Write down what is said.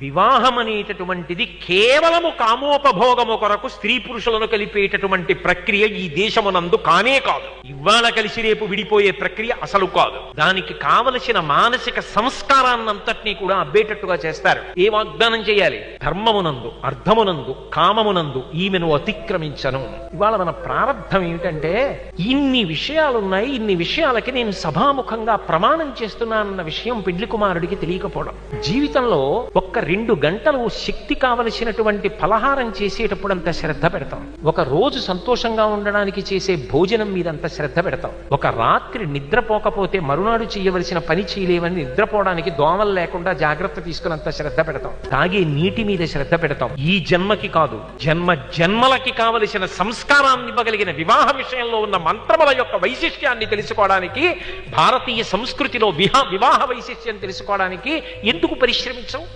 వివాహం అనేటటువంటిది కేవలము కామోపభోగము కొరకు స్త్రీ పురుషులను కలిపేటటువంటి ప్రక్రియ ఈ దేశమునందు కానే కాదు. ఇవాళ కలిసి రేపు విడిపోయే ప్రక్రియ అసలు కాదు. దానికి కావలసిన మానసిక సంస్కారాన్నంతటినీ కూడా అబ్బేటట్టుగా చేస్తారు. ఏ వాగ్దానం చేయాలి? ధర్మమునందు, అర్థమునందు, కామమునందు ఈమెను అతిక్రమించను. ఇవాళ మన ప్రారంధం ఏమిటంటే ఇన్ని విషయాలున్నాయి, ఇన్ని విషయాలకి నేను సభాముఖంగా ప్రమాణం చేస్తున్నానన్న విషయం పెండ్లి కుమారుడికి తెలియకపోవడం. జీవితంలో ఒక్క 2 గంటలు శక్తి కావలసినటువంటి ఫలహారం చేసేటప్పుడు అంత శ్రద్ధ పెడతాం. ఒక రోజు సంతోషంగా ఉండడానికి చేసే భోజనం మీద అంత శ్రద్ధ పెడతాం. ఒక రాత్రి నిద్రపోకపోతే మరునాడు చేయవలసిన పని చేయలేవని నిద్రపోవడానికి దోమలు లేకుండా జాగ్రత్త తీసుకున్నంత శ్రద్ధ పెడతాం. తాగే నీటి మీద శ్రద్ధ పెడతాం. ఈ జన్మకి కాదు, జన్మ జన్మలకి కావలసిన సంస్కారాన్ని ఇవ్వగలిగిన వివాహ విషయంలో ఉన్న మంత్రముల యొక్క వైశిష్ట్యాన్ని తెలుసుకోవడానికి, భారతీయ సంస్కృతిలో వివాహ వైశిష్ట్యం తెలుసుకోవడానికి ఎందుకు పరిశ్రమించవు?